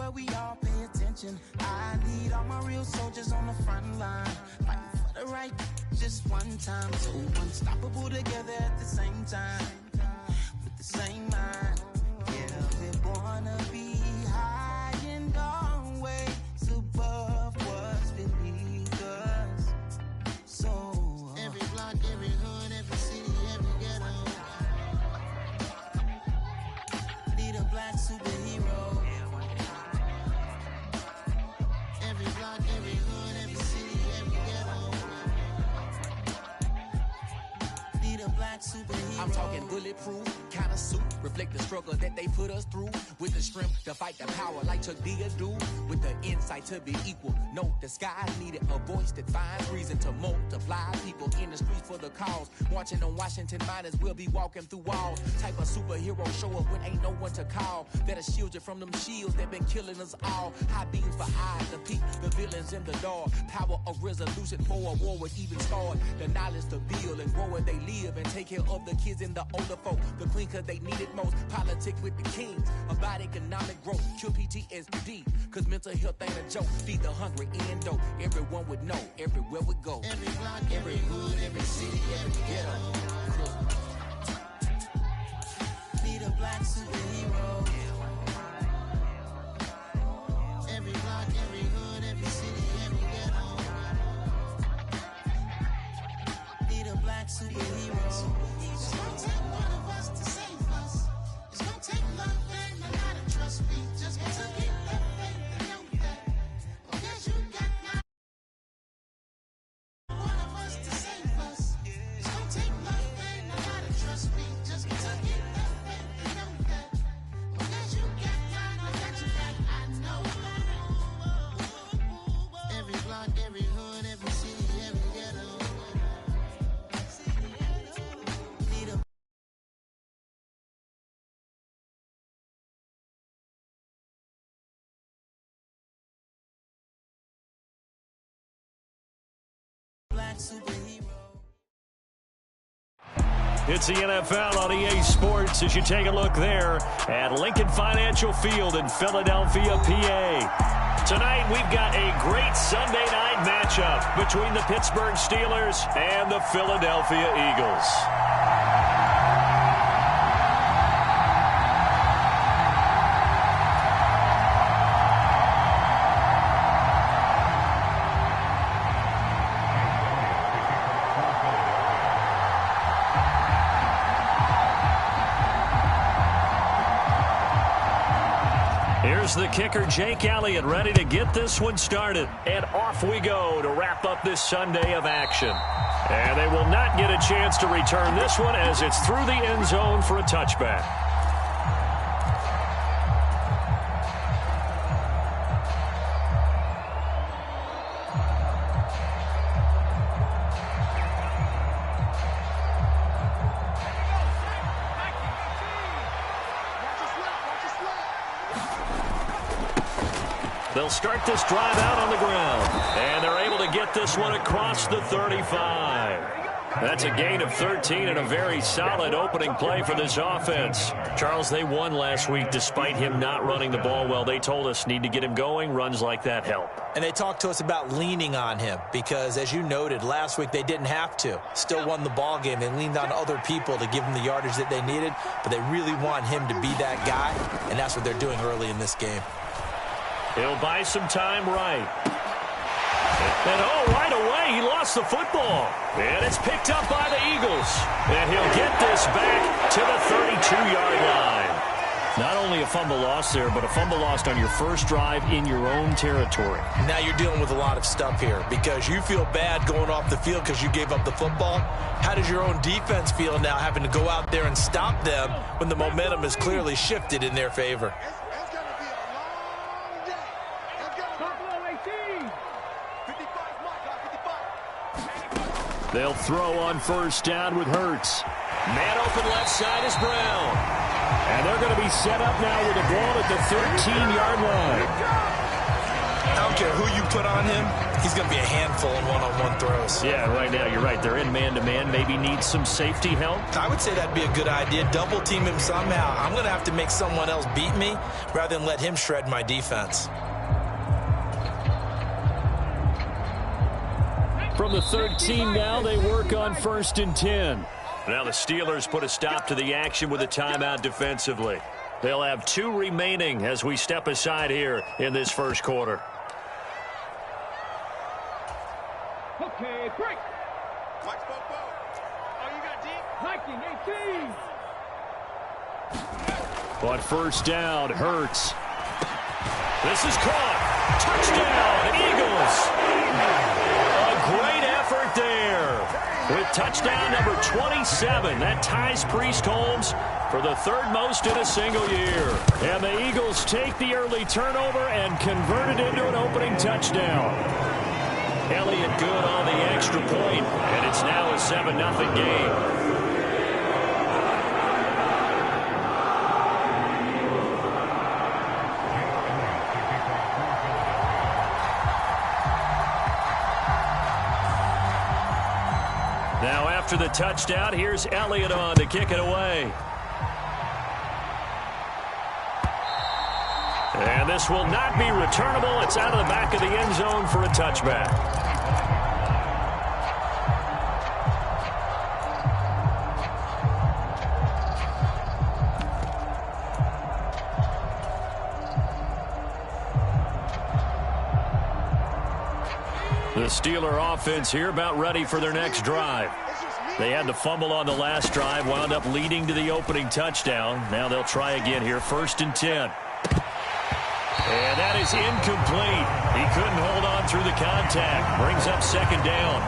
where we all pay attention. I need all my real soldiers on the front line, fighting for the right just one time. So unstoppable together at the same time, with the same mind. Yeah, we're gonna be high and always above what's beneath us. So every block, every hood, every city, every ghetto need a black superhero. Every block, every hood, every city, every ghetto need a black superhero. I'm talking bulletproof kind of suit, reflect the struggle that they put us through, with the strength to fight the power like Chuck D do, with the insight to be equal. No, the sky needed a voice that finds reason to multiply people in the streets for the cause. Marching on Washington miners, we'll be walking through walls. Type of superhero show up when ain't no one to call, that'll shield you from them shields that been killing us all. High beams for eyes to peek the villains in the dark. Power of resolution for a war would even start. The knowledge to build and grow where they live and take care of the kids and the older folk. The clean cause they need it most. Politics with the kings about economic growth. Cure PTSD cause mental health ain't a joke. Feed the hungry and dope. Everyone would know everywhere we go. Every block, every hood, every city, every ghetto need a black superhero. Every block, every hood, every city, every ghetto need a black superhero. It's gonna take one of us to save us. It's gonna take love and a lot of trust. We just got to keep that faith and know that. Oh, yes, you got now one of us to save us. It's gonna take love and a lot of trust. We just got to keep that faith and know that. Oh, yes, you got now, I got your back, I know. Every block, every hood, every city, every ghetto need a black superhero. It's the NFL on EA Sports as you take a look there at Lincoln Financial Field in Philadelphia, PA. Tonight we've got a great Sunday night matchup between the Pittsburgh Steelers and the Philadelphia Eagles. Here's the kicker, Jake Elliott, ready to get this one started. And off we go to wrap up this Sunday of action. And they will not get a chance to return this one as it's through the end zone for a touchback. They'll start this drive out on the ground, and they're able to get this one across the 35. That's a gain of 13 and a very solid opening play for this offense. Charles, they won last week despite him not running the ball well. They told us need to get him going. Runs like that help. And they talked to us about leaning on him because, as you noted, last week they didn't have to. Still won the ball game. They leaned on other people to give them the yardage that they needed, but they really want him to be that guy, and that's what they're doing early in this game. He'll buy some time right. And, right away, he lost the football. And it's picked up by the Eagles. And he'll get this back to the 32-yard line. Not only a fumble loss there, but a fumble lost on your first drive in your own territory. Now you're dealing with a lot of stuff here because you feel bad going off the field because you gave up the football. How does your own defense feel now having to go out there and stop them when the momentum is clearly shifted in their favor? They'll throw on first down with Hurts. Man open left side is Brown. And they're going to be set up now with the ball at the 13-yard line. How don't care who you put on him, he's going to be a handful in one-on-one throws. Yeah, right now you're right. They're in man-to-man. Maybe needs some safety help. I would say that'd be a good idea. Double team him somehow. I'm going to have to make someone else beat me rather than let him shred my defense. From the 13 now, they work on 1st and 10. Now the Steelers put a stop to the action with a timeout defensively. They'll have 2 remaining as we step aside here in this first quarter. Okay, break. Watch football. Oh, you got deep. Hiking 18. On 1st down, Hurts. This is caught. Touchdown, Eagles. A great effort there. With touchdown number 27, that ties Priest Holmes for the 3rd most in a single year. And the Eagles take the early turnover and convert it into an opening touchdown. Elliott good on the extra point, and it's now a 7-0 game. Now after the touchdown, here's Elliott on to kick it away. And this will not be returnable. It's out of the back of the end zone for a touchback. The Steeler offense here about ready for their next drive. They had the fumble on the last drive, wound up leading to the opening touchdown. Now they'll try again here, 1st and 10. And that is incomplete. He couldn't hold on through the contact. Brings up 2nd down.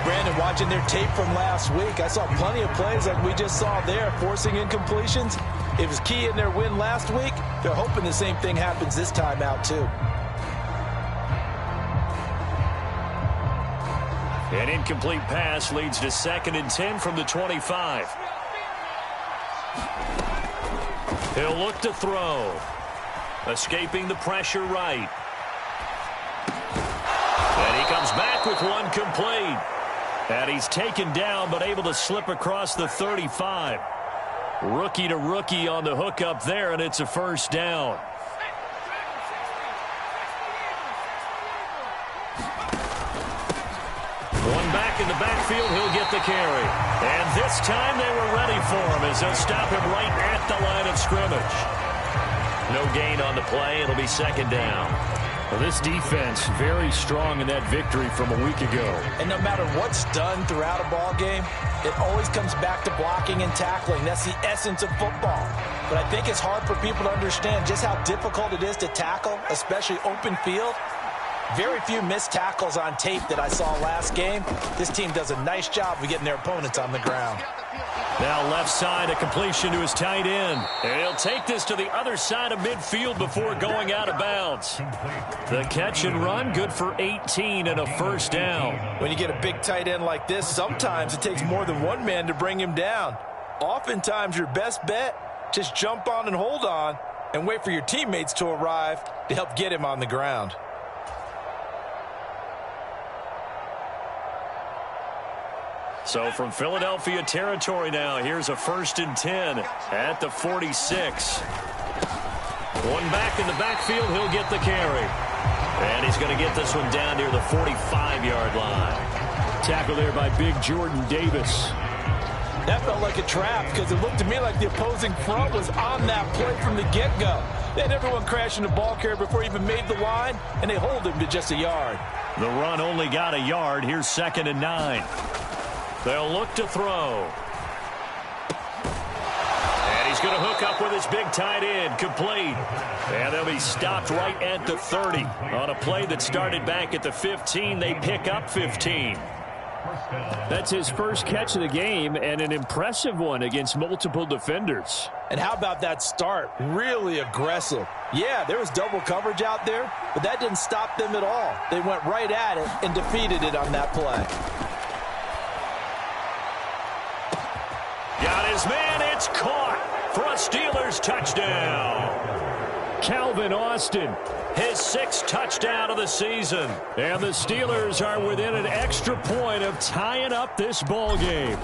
Brandon, watching their tape from last week, I saw plenty of plays like we just saw there, forcing incompletions. It was key in their win last week. They're hoping the same thing happens this time out, too. An incomplete pass leads to 2nd and 10 from the 25. He'll look to throw. Escaping the pressure right. And he comes back with one complete. And he's taken down but able to slip across the 35. Rookie to rookie on the hook up there, and it's a 1st down. One back in the backfield, he'll get the carry. And this time they were ready for him as they'll stop him right at the line of scrimmage. No gain on the play. It'll be 2nd down. Well, this defense very strong in that victory from a week ago. And no matter what's done throughout a ball game, it always comes back to blocking and tackling. That's the essence of football. But I think it's hard for people to understand just how difficult it is to tackle, especially open field. Very few missed tackles on tape that I saw last game. This team does a nice job of getting their opponents on the ground. Now left side, a completion to his tight end. And he'll take this to the other side of midfield before going out of bounds. The catch and run, good for 18 and a 1st down. When you get a big tight end like this, sometimes it takes more than one man to bring him down. Oftentimes your best bet, just jump on and hold on and wait for your teammates to arrive to help get him on the ground. So from Philadelphia territory now, here's a 1st and 10 at the 46. One back in the backfield, he'll get the carry. And he's going to get this one down near the 45-yard line. Tackle there by big Jordan Davis. That felt like a trap because it looked to me like the opposing front was on that play from the get-go. They had everyone crashing the ball carrier before he even made the line, and they hold him to just a yard. The run only got a yard. Here's 2nd and 9. They'll look to throw. And he's going to hook up with his big tight end, complete. And they'll be stopped right at the 30. On a play that started back at the 15, they pick up 15. That's his first catch of the game, and an impressive one against multiple defenders. And how about that start? Really aggressive. Yeah, there was double coverage out there, but that didn't stop them at all. They went right at it and defeated it on that play. Got his man. It's caught for a Steelers touchdown. Calvin Austin, his 6th touchdown of the season. And the Steelers are within an extra point of tying up this ball game.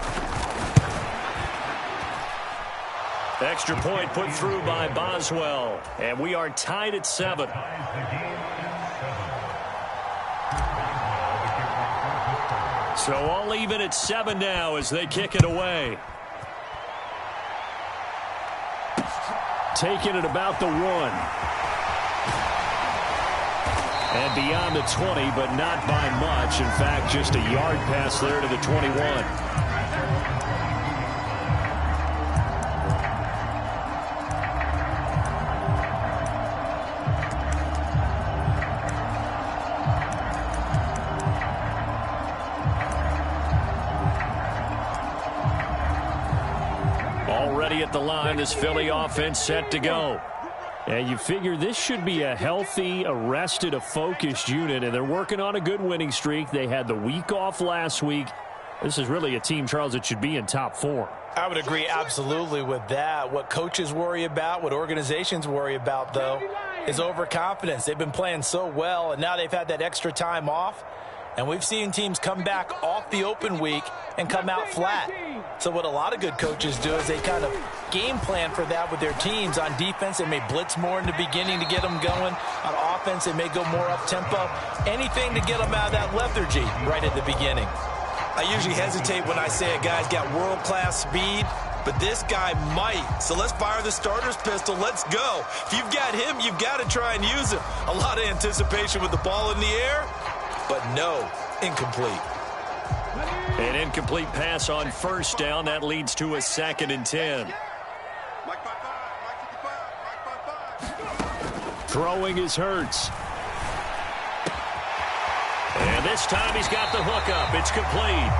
Extra point put through by Boswell. And we are tied at 7. So all even at 7 now as they kick it away. Taking it about the 1. And beyond the 20, but not by much. In fact, just a yard pass there to the 21. Already at the line, this Philly offense set to go. And you figure this should be a healthy, a rested, a focused unit, and they're working on a good winning streak. They had the week off last week. This is really a team, Charles, that should be in top 4. I would agree absolutely with that. What coaches worry about, what organizations worry about, though, is overconfidence. They've been playing so well, and now they've had that extra time off. And we've seen teams come back off the open week and come out flat. So what a lot of good coaches do is they kind of game plan for that with their teams. On defense, they may blitz more in the beginning to get them going. On offense, they may go more up-tempo. Anything to get them out of that lethargy right at the beginning. I usually hesitate when I say a guy's got world-class speed, but this guy might. So let's fire the starter's pistol. Let's go. If you've got him, you've got to try and use him. A lot of anticipation with the ball in the air. But no, incomplete. An incomplete pass on first down. That leads to a 2nd and 10. Throwing is Hurts. And this time he's got the hook up. It's complete.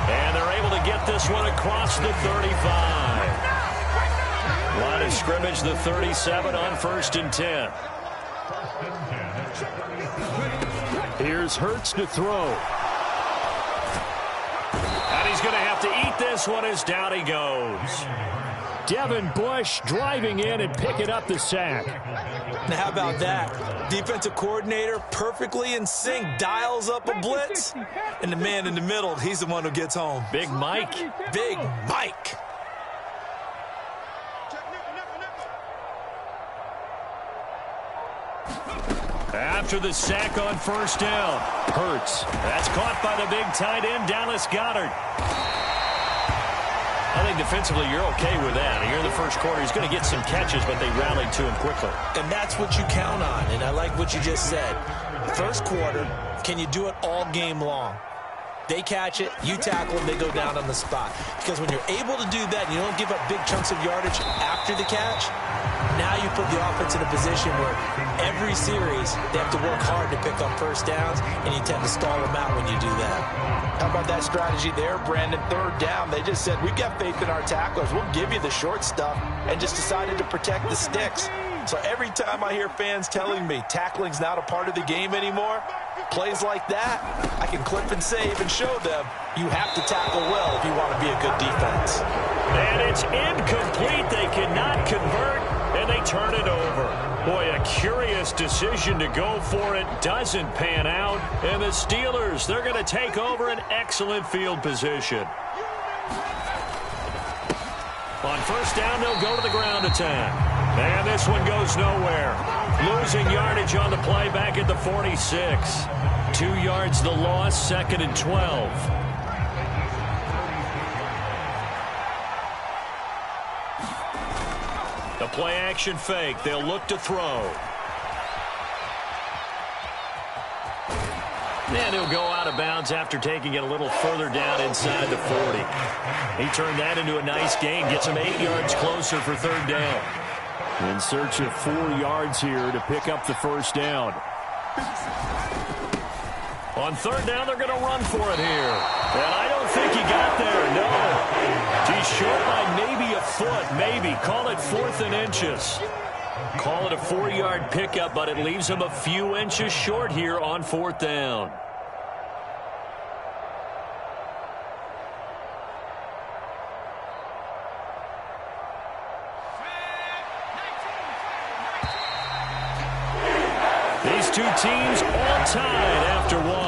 And they're able to get this one across the 35. Line of scrimmage, the 37 on 1st and 10. Here's Hurts to throw. And he's going to have to eat this one as down he goes. Devin Bush driving in and picking up the sack. Now how about that? Defensive coordinator perfectly in sync, dials up a blitz. And the man in the middle, he's the one who gets home. Big Mike. Big Mike. After the sack on first down, Hurts. That's caught by the big tight end, Dallas Goedert. I think defensively you're okay with that. You're in the first quarter. He's going to get some catches, but they rallied to him quickly. And that's what you count on, and I like what you just said. First quarter, can you do it all game long? They catch it, you tackle them, they go down on the spot. Because when you're able to do that and you don't give up big chunks of yardage after the catch, now you put the offense in a position where every series they have to work hard to pick up first downs, and you tend to stall them out when you do that. How about that strategy there, Brandon? 3rd down, they just said, we've got faith in our tacklers. We'll give you the short stuff, and just decided to protect the sticks. So every time I hear fans telling me tackling's not a part of the game anymore, plays like that, I can clip and save and show them you have to tackle well if you want to be a good defense. And it's incomplete. They cannot convert, and they turn it over. Boy, a curious decision to go for it. Doesn't pan out. And the Steelers, they're going to take over an excellent field position. On first down, they'll go to the ground attack. And this one goes nowhere. Losing yardage on the play back at the 46. 2 yards the loss, 2nd and 12. The play action fake. They'll look to throw. And he'll go out of bounds after taking it a little further down inside the 40. He turned that into a nice gain. Gets him 8 yards closer for 3rd down. In search of 4 yards here to pick up the first down. On 3rd down, they're going to run for it here. And I don't think he got there, no. He's short by maybe a foot, maybe. Call it 4th and inches. Call it a 4-yard pickup, but it leaves him a few inches short here on 4th down. teams all tied after one.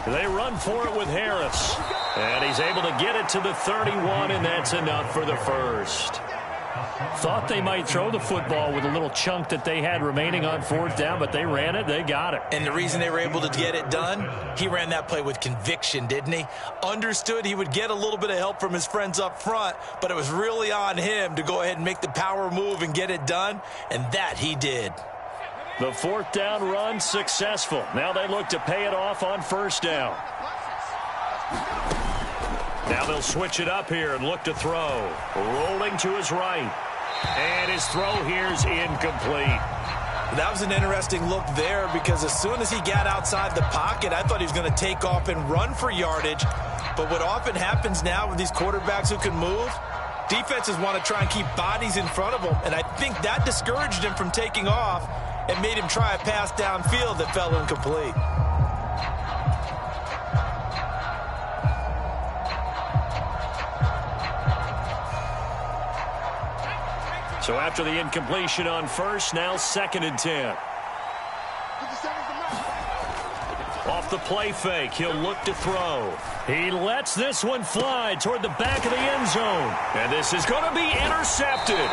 They run for it with Harris. And he's able to get it to the 31, and that's enough for the first. Thought they might throw the football with a little chunk that they had remaining on fourth down, but they ran it. They got it. And the reason they were able to get it done, he ran that play with conviction, didn't he? Understood he would get a little bit of help from his friends up front, but it was really on him to go ahead and make the power move and get it done, and that he did. The fourth down run successful. Now they look to pay it off on first down. Now they'll switch it up here and look to throw. Rolling to his right. And his throw here's incomplete. That was an interesting look there because as soon as he got outside the pocket, I thought he was going to take off and run for yardage. But what often happens now with these quarterbacks who can move, defenses want to try and keep bodies in front of them. And I think that discouraged him from taking off and made him try a pass downfield that fell incomplete. So after the incompletion on first, now 2nd and 10. Off the play fake, he'll look to throw. He lets this one fly toward the back of the end zone. And this is going to be intercepted.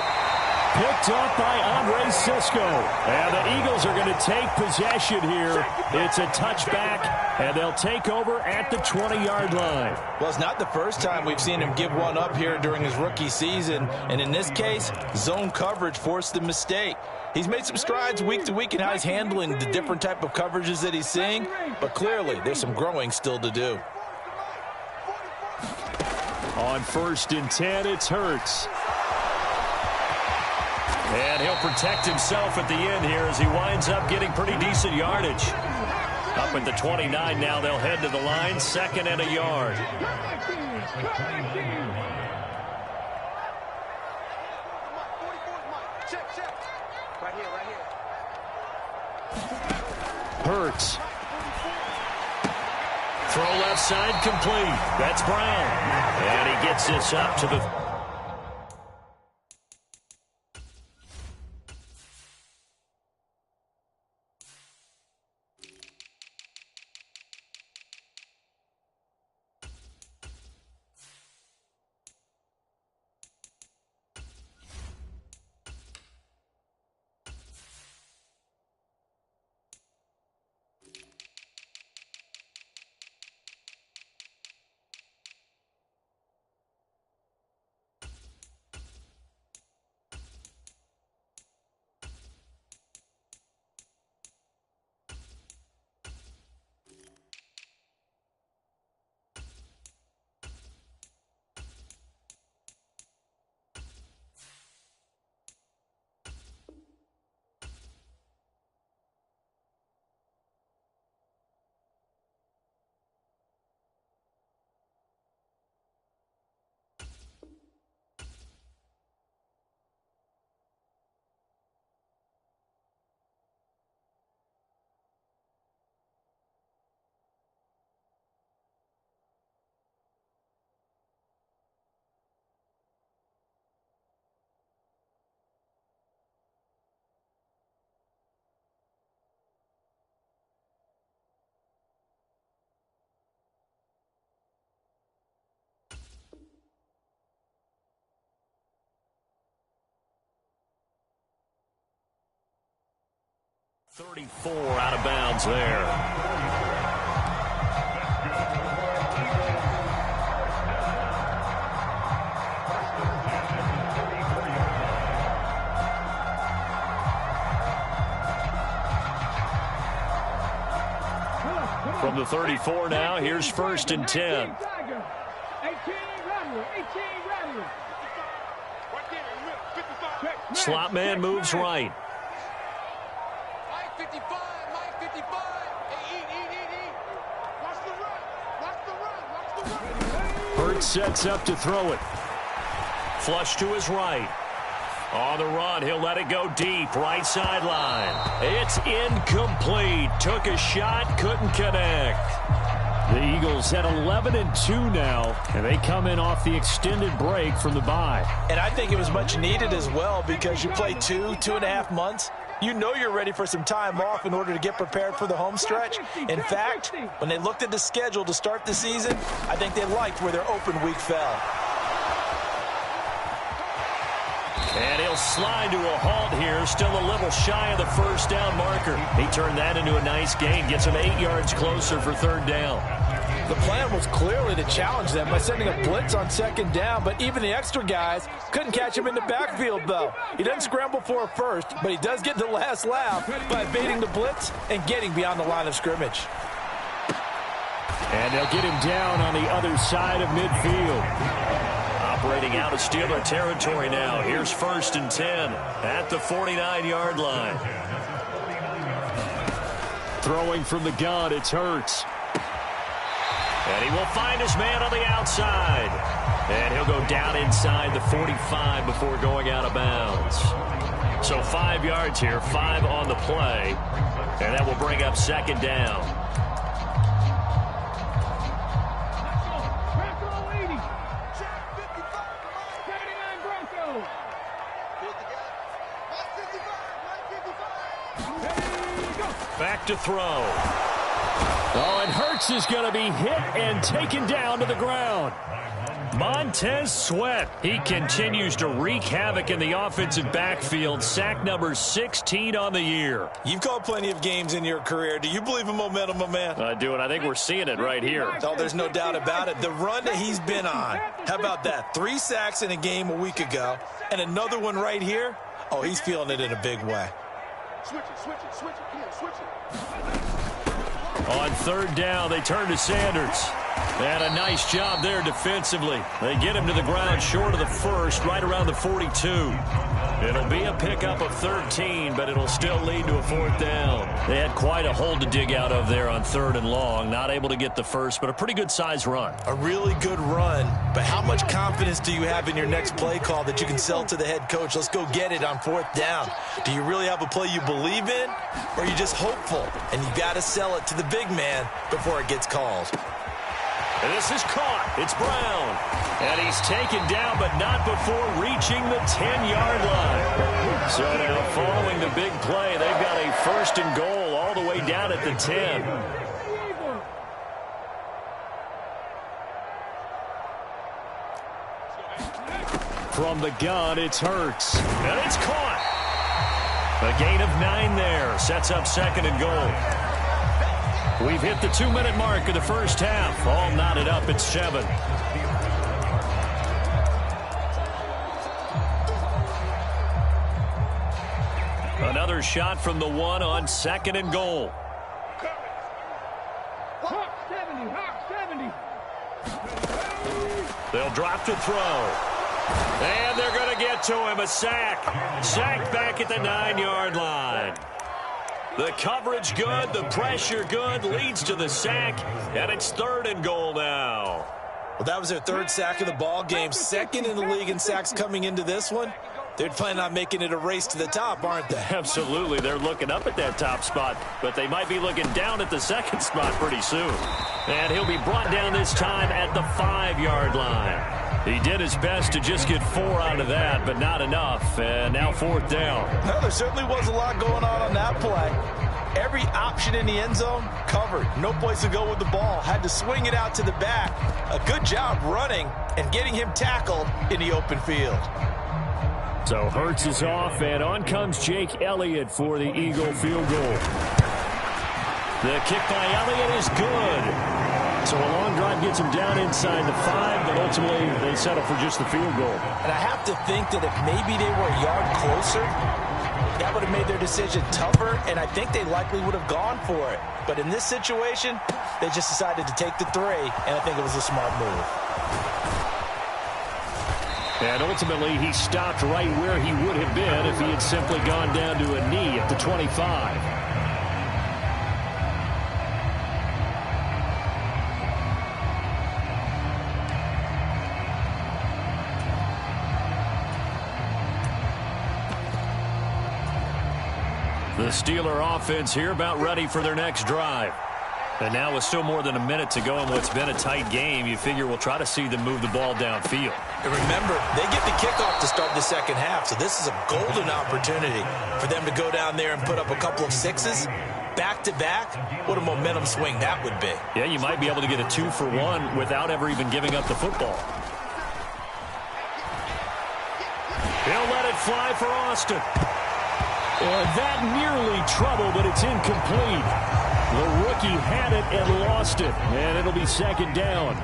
Picked up by Andre Cisco. And the Eagles are going to take possession here. It's a touchback, and they'll take over at the 20-yard line. Well, it's not the first time we've seen him give one up here during his rookie season. And in this case, zone coverage forced the mistake. He's made some strides week to week in how he's handling the different type of coverages that he's seeing. But clearly, there's some growing still to do. On 1st and 10, it's Hurts. And he'll protect himself at the end here as he winds up getting pretty decent yardage. Up at the 29 now, they'll head to the line, 2nd and a yard. Hurts. Throw left side complete. That's Brown. And he gets this up to the... .34 out of bounds there. From the 34 now, here's 1st and 10. Slot man moves right. Hurts sets up to throw it. Flush to his right. On the run, he'll let it go deep, right sideline. It's incomplete. Took a shot, couldn't connect. The Eagles at 11-2 now, and they come in off the extended break from the bye. And I think it was much needed as well because you play 2.5 months. You know you're ready for some time off in order to get prepared for the home stretch. In fact, when they looked at the schedule to start the season, I think they liked where their open week fell. And he'll slide to a halt here, still a little shy of the first down marker. He turned that into a nice gain, gets him 8 yards closer for third down. The plan was clearly to challenge them by sending a blitz on second down, but even the extra guys couldn't catch him in the backfield, though. He doesn't scramble for a first, but he does get the last laugh by evading the blitz and getting beyond the line of scrimmage. And they'll get him down on the other side of midfield. Operating out of Steeler territory now. Here's 1st and 10 at the 49-yard line. Throwing from the gun, it's Hurts. And he will find his man on the outside. And he'll go down inside the 45 before going out of bounds. So 5 yards here, 5 on the play. And that will bring up second down. Back to throw. Oh, and Hurts is going to be hit and taken down to the ground. Montez Sweat. He continues to wreak havoc in the offensive backfield. Sack number 16 on the year. You've called plenty of games in your career. Do you believe in momentum, my man? I do, and I think we're seeing it right here. Oh, there's no doubt about it. The run that he's been on. How about that? 3 sacks in a game a week ago, and another one right here. Oh, he's feeling it in a big way. Switch it, switch it, switch it. Come on, switch it. On third down, they turn to Sanders. And a nice job there defensively. They get him to the ground short of the first, right around the 42. It'll be a pickup of 13, but it'll still lead to a 4th down. They had quite a hole to dig out of there on 3rd and long. Not able to get the first, but a pretty good size run. A really good run, but how much confidence do you have in your next play call that you can sell to the head coach? Let's go get it on 4th down. Do you really have a play you believe in, or are you just hopeful? And you got to sell it to the big man before it gets called. And this is caught. It's Brown. And he's taken down, but not before reaching the 10-yard line. So now following the big play, they've got a 1st and goal all the way down at the 10. From the gun, it's Hurts. And it's caught. A gain of 9 there. Sets up 2nd and goal. We've hit the 2-minute mark of the first half. All knotted up at 7. Another shot from the 1 on 2nd and goal. Hawk 70, Hawk 70. They'll drop to throw. And they're going to get to him. A sack. Sacked back at the 9-yard line. The coverage good, the pressure good, leads to the sack, and it's 3rd and goal now. Well, that was their 3rd sack of the ball game, 2nd in the league in sacks coming into this one. They're planning on making it a race to the top, aren't they? Absolutely. They're looking up at that top spot, but they might be looking down at the 2nd spot pretty soon. And he'll be brought down this time at the 5-yard line. He did his best to just get 4 out of that, but not enough. And now 4th down. Well, there certainly was a lot going on that play. Every option in the end zone covered. No place to go with the ball. Had to swing it out to the back. A good job running and getting him tackled in the open field. So Hurts is off, and on comes Jake Elliott for the Eagle field goal. The kick by Elliott is good. So a long drive gets him down inside the 5, but ultimately they settle for just the field goal. And I have to think that if maybe they were a yard closer, that would have made their decision tougher, and I think they likely would have gone for it. But in this situation, they just decided to take the 3, and I think it was a smart move. And ultimately, he stopped right where he would have been if he had simply gone down to a knee at the 25. Steeler offense here about ready for their next drive. And now with still more than a minute to go in what's been a tight game, you figure we'll try to see them move the ball downfield. And remember, they get the kickoff to start the second half, so this is a golden opportunity for them to go down there and put up a couple of sixes back-to-back. What a momentum swing that would be. Yeah, you might be able to get a 2-for-1 without ever even giving up the football. He'll let it fly for Austin. And that nearly trouble, but it's incomplete. The rookie had it and lost it, and it'll be second down.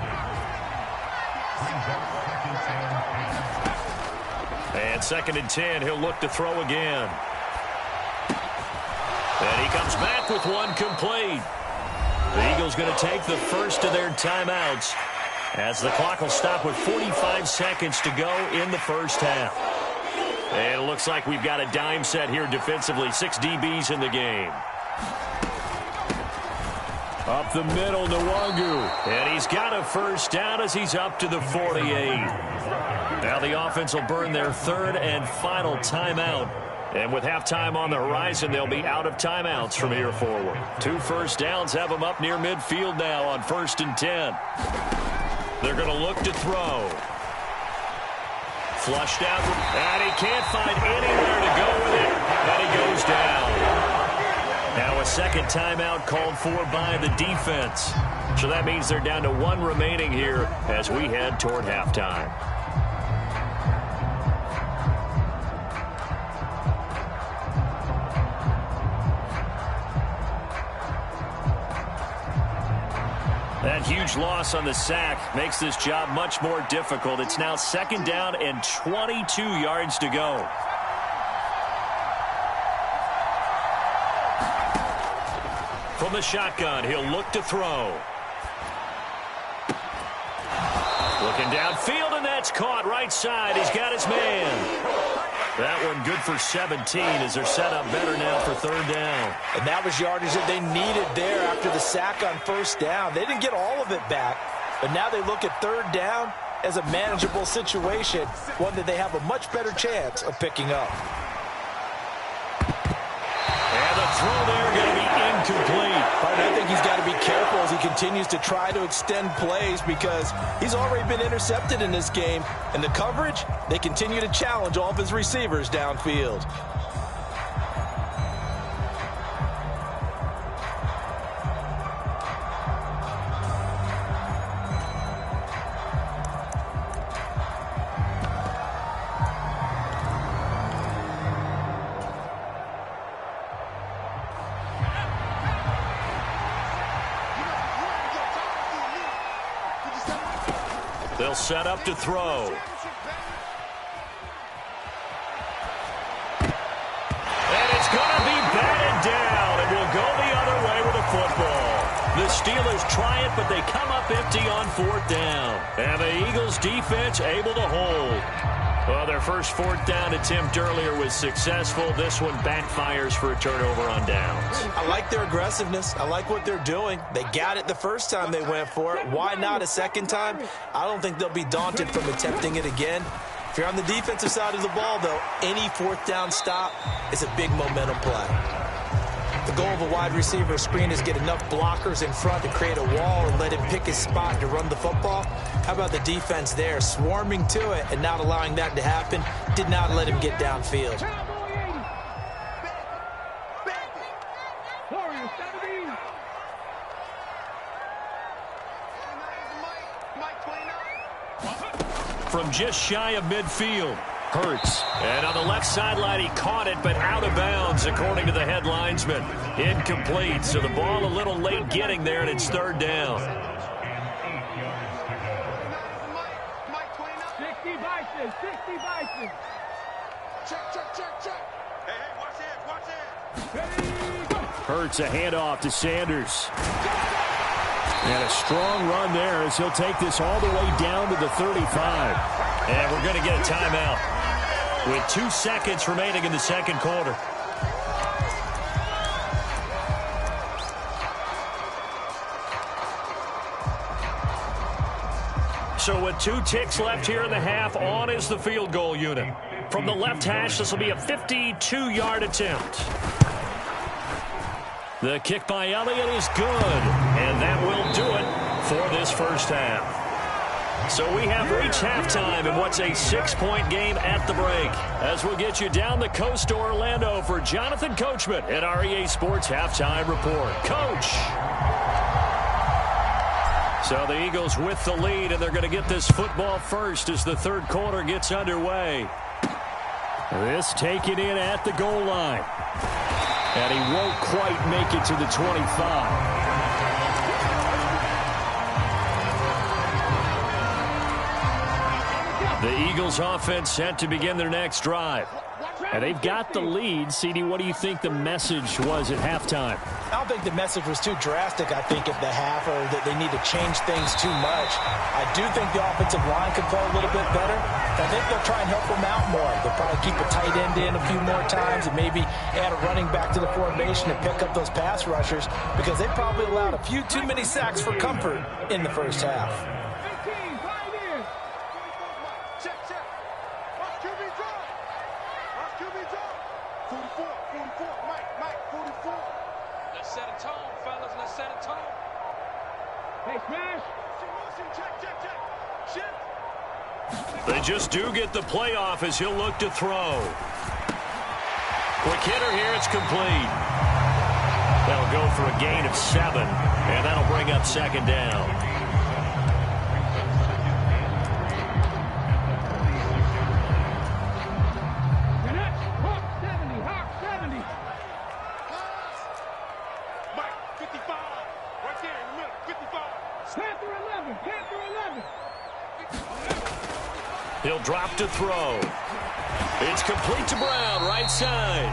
And 2nd and 10, he'll look to throw again. And he comes back with one complete. The Eagles going to take the first of their timeouts as the clock will stop with 45 seconds to go in the first half. And it looks like we've got a dime set here defensively. 6 DBs in the game. Up the middle, Nwangu. And he's got a first down as he's up to the 48. Now the offense will burn their 3rd and final timeout. And with halftime on the horizon, they'll be out of timeouts from here forward. 2 first downs have them up near midfield now on 1st and 10. They're going to look to throw. Flushed out, and he can't find anywhere to go with it, and he goes down. Now a second timeout called for by the defense. So that means they're down to 1 remaining here as we head toward halftime. That huge loss on the sack makes this job much more difficult. It's now 2nd down and 22 yards to go. From the shotgun, he'll look to throw. Looking downfield, and that's caught right side. He's got his man. That one good for 17 as they're set up better now for 3rd down. And that was yardage that they needed there after the sack on 1st down. They didn't get all of it back, but now they look at 3rd down as a manageable situation, one that they have a much better chance of picking up. And the throw there going to be incomplete. I think he's got to be careful as he continues to try to extend plays because he's already been intercepted in this game. And the coverage, they continue to challenge all of his receivers downfield. They'll set up to throw. And it's going to be batted down, and we'll go the other way with the football. The Steelers try it, but they come up empty on 4th down. And the Eagles defense able to hold. Well, their first 4th down attempt earlier was successful. This one backfires for a turnover on downs. I like their aggressiveness. I like what they're doing. They got it the first time they went for it. Why not a second time? I don't think they'll be daunted from attempting it again. If you're on the defensive side of the ball, though, any 4th down stop is a big momentum play. The goal of a wide receiver screen is get enough blockers in front to create a wall and let him pick his spot to run the football. How about the defense there, swarming to it and not allowing that to happen? Did not let him get downfield. From just shy of midfield, Hurts. And on the left sideline, he caught it, but out of bounds, according to the head linesman. Incomplete, so the ball a little late getting there, and it's 3rd down. 60 Bison, 60 Bison. Check. Hey, watch that. Hurts a handoff to Sanders. And a strong run there as he'll take this all the way down to the 35. And we're going to get a timeout with 2 seconds remaining in the 2nd quarter. So with 2 ticks left here in the half, on is the field goal unit. From the left hash, this will be a 52-yard attempt. The kick by Elliott is good, and that will do it for this first half. So we have reached halftime in what's a 6-point game at the break. As we'll get you down the coast to Orlando for Jonathan Coachman at our EA Sports Halftime Report. Coach! So the Eagles with the lead, and they're going to get this football first as the third quarter gets underway. This taken in at the goal line. And he won't quite make it to the 25. The Eagles offense set to begin their next drive. And they've got the lead. CD, what do you think the message was at halftime? I don't think the message was too drastic, I think, at the half, or that they need to change things too much. I do think the offensive line can play a little bit better. I think they'll try and help them out more. They'll probably keep a tight end in a few more times and maybe add a running back to the formation and pick up those pass rushers, because they probably allowed a few too many sacks for comfort in the first half. They just do get the playoff as he'll look to throw. Quick hitter here, it's complete. They'll go for a gain of 7, and that'll bring up second down. He'll drop to throw. It's complete to Brown, right side.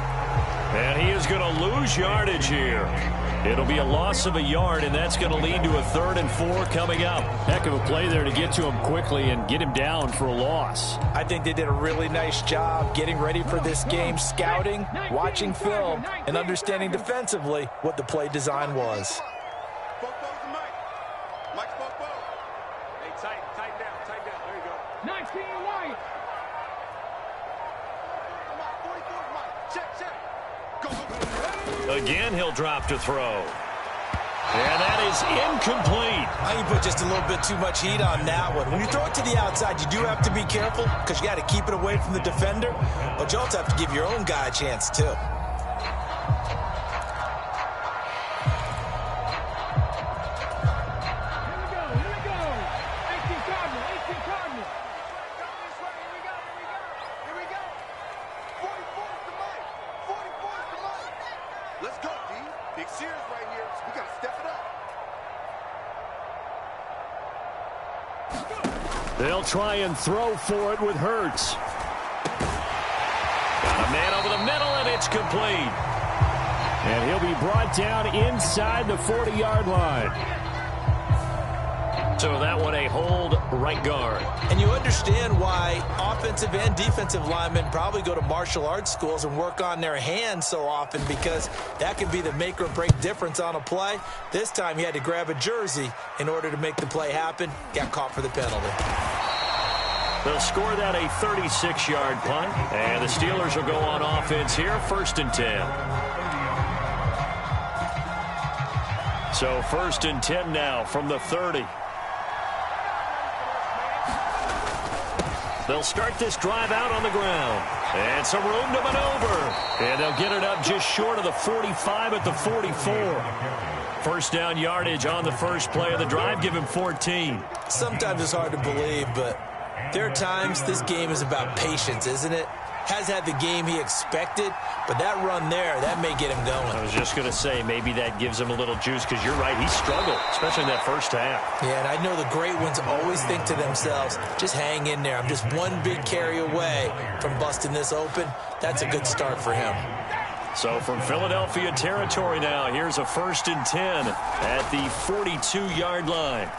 And he is going to lose yardage here. It'll be a loss of a yard, and that's going to lead to a 3rd and 4 coming up. Heck of a play there to get to him quickly and get him down for a loss. I think they did a really nice job getting ready for this game, scouting, watching film, and understanding defensively what the play design was. Again, he'll drop to throw. And that is incomplete. I think you put just a little bit too much heat on that one. When you throw it to the outside, you do have to be careful because you got to keep it away from the defender, but you also have to give your own guy a chance too. They'll try and throw for it with Hurts. Got a man over the middle, and it's complete. And he'll be brought down inside the 40-yard line. So that one a hold right guard. And you understand why offensive and defensive linemen probably go to martial arts schools and work on their hands so often, because that can be the make or break difference on a play. This time he had to grab a jersey in order to make the play happen. Got caught for the penalty. They'll score that a 36-yard punt. And the Steelers will go on offense here, 1st and 10. So 1st and 10 now from the 30. They'll start this drive out on the ground. And some room to maneuver. And they'll get it up just short of the 45 at the 44. First down yardage on the first play of the drive. Give him 14. Sometimes it's hard to believe, but there are times this game is about patience, isn't it? Has had the game he expected, but that run there, that may get him going. I was just going to say, maybe that gives him a little juice, because you're right, he struggled, especially in that first half. Yeah, and I know the great ones always think to themselves, just hang in there. I'm just one big carry away from busting this open. That's a good start for him. So from Philadelphia territory now, here's a 1st and 10 at the 42-yard line.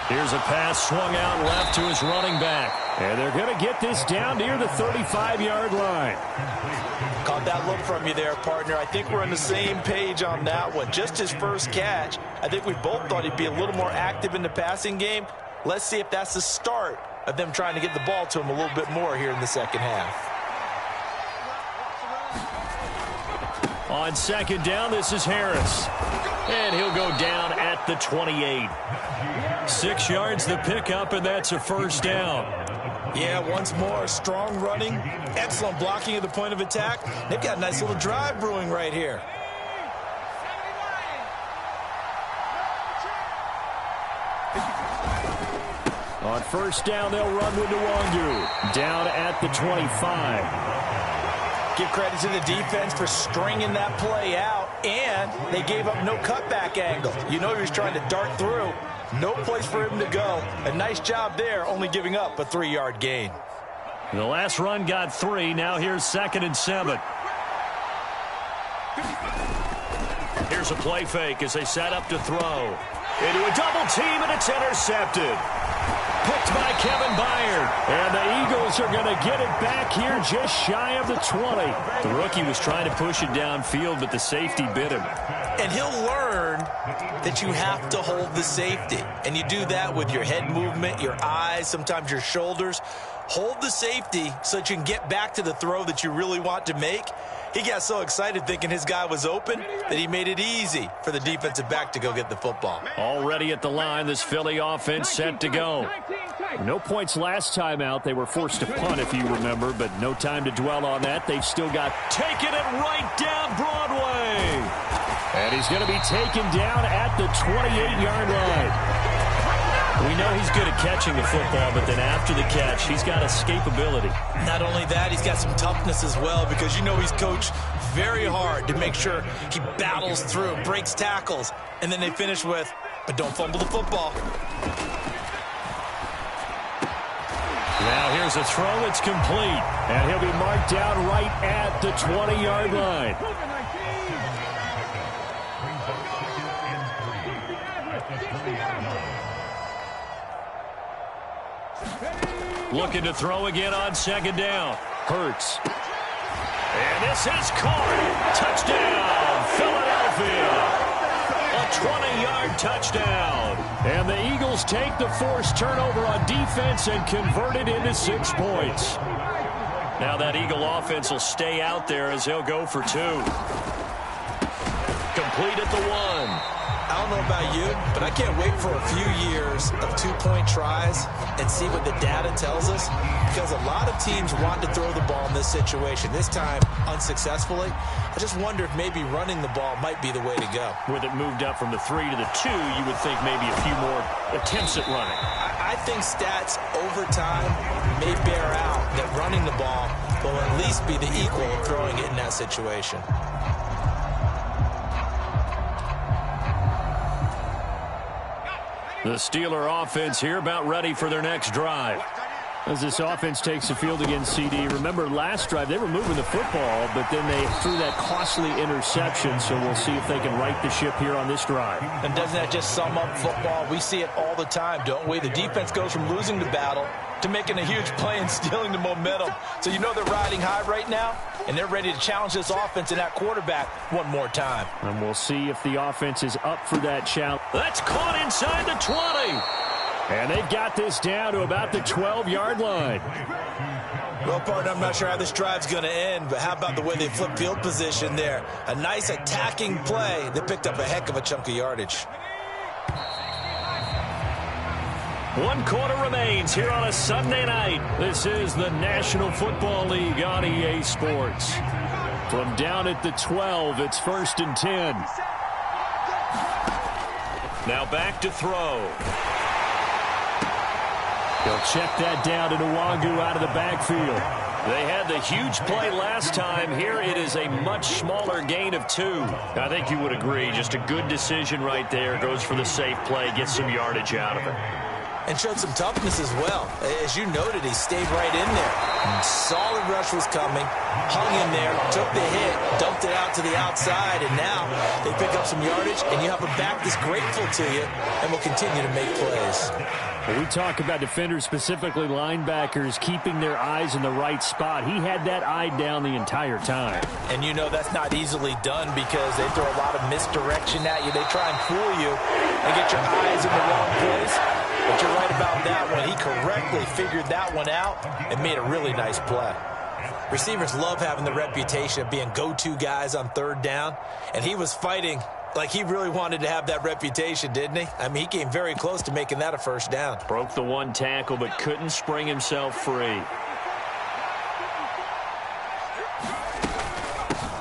Here's a pass swung out left to his running back. And they're going to get this down near the 35-yard line. Caught that look from you there, partner. I think we're on the same page on that one. Just his first catch. I think we both thought he'd be a little more active in the passing game. Let's see if that's the start of them trying to get the ball to him a little bit more here in the second half. On second down, this is Harris. And he'll go down at the 28. 6 yards the pickup, and that's a first down. Yeah, once more, strong running, excellent blocking at the point of attack. They've got a nice little drive brewing right here. On first down, they'll run with Nwangu. Down at the 25. Give credit to the defense for stringing that play out, and they gave up no cutback angle. You know he was trying to dart through. No place for him to go. A nice job there, only giving up a 3-yard gain. The last run got 3. Now here's 2nd and 7. Here's a play fake as they set up to throw. Into a double team, and it's intercepted. Picked by Kevin Byard. And the Eagles are going to get it back here just shy of the 20. The rookie was trying to push it downfield, but the safety bit him. And he'll learn that you have to hold the safety. And you do that with your head movement, your eyes, sometimes your shoulders. Hold the safety so that you can get back to the throw that you really want to make. He got so excited thinking his guy was open that he made it easy for the defensive back to go get the football. Already at the line, this Philly offense set to go. No points last time out. They were forced to punt, if you remember, but no time to dwell on that. They've still got taking it right down Broadway. And he's going to be taken down at the 28-yard line. We know he's good at catching the football, but then after the catch, he's got escapability. Not only that, he's got some toughness as well, because you know he's coached very hard to make sure he battles through, breaks tackles, and then they finish with, but don't fumble the football. Now here's a throw that's complete. And he'll be marked down right at the 20-yard line. Looking to throw again on second down. Hurts. And this is caught. Touchdown, Philadelphia. A 20-yard touchdown. And the Eagles take the forced turnover on defense and convert it into 6 points. Now that Eagle offense will stay out there as they'll go for 2. Complete at the 1. I don't know about you, but I can't wait for a few years of 2-point tries and see what the data tells us, because a lot of teams want to throw the ball in this situation, this time unsuccessfully. I just wonder if maybe running the ball might be the way to go. With it moved up from the 3 to the 2, you would think maybe a few more attempts at running. I think stats over time may bear out that running the ball will at least be the equal of throwing it in that situation. The Steeler offense here about ready for their next drive. As this offense takes the field against CD, remember last drive they were moving the football, but then they threw that costly interception, so we'll see if they can right the ship here on this drive. And doesn't that just sum up football? We see it all the time, don't we? The defense goes from losing the battle to making a huge play and stealing the momentum. So you know they're riding high right now, and they're ready to challenge this offense and that quarterback one more time. And we'll see if the offense is up for that challenge. That's caught inside the 20. And they've got this down to about the 12-yard line. Well, partner, I'm not sure how this drive's going to end, but how about the way they flip field position there? A nice attacking play that picked up a heck of a chunk of yardage. 1 quarter remains here on a Sunday night. This is the National Football League on EA Sports. From down at the 12, it's 1st and 10. Now back to throw. He'll check that down to Nwangu out of the backfield. They had the huge play last time. Here it is a much smaller gain of 2. I think you would agree. Just a good decision right there. Goes for the safe play, gets some yardage out of it. And showed some toughness as well. As you noted, he stayed right in there. Solid rush was coming, hung in there, took the hit, dumped it out to the outside, and now they pick up some yardage, and you have a back that's grateful to you and will continue to make plays. When we talk about defenders, specifically linebackers, keeping their eyes in the right spot, he had that eye down the entire time. And you know that's not easily done because they throw a lot of misdirection at you. They try and fool you and get your eyes in the wrong place. But you're right about that one. He correctly figured that one out and made a really nice play. Receivers love having the reputation of being go-to guys on third down, and he was fighting like he really wanted to have that reputation, didn't he? I mean, he came very close to making that a first down. Broke the one tackle but couldn't spring himself free.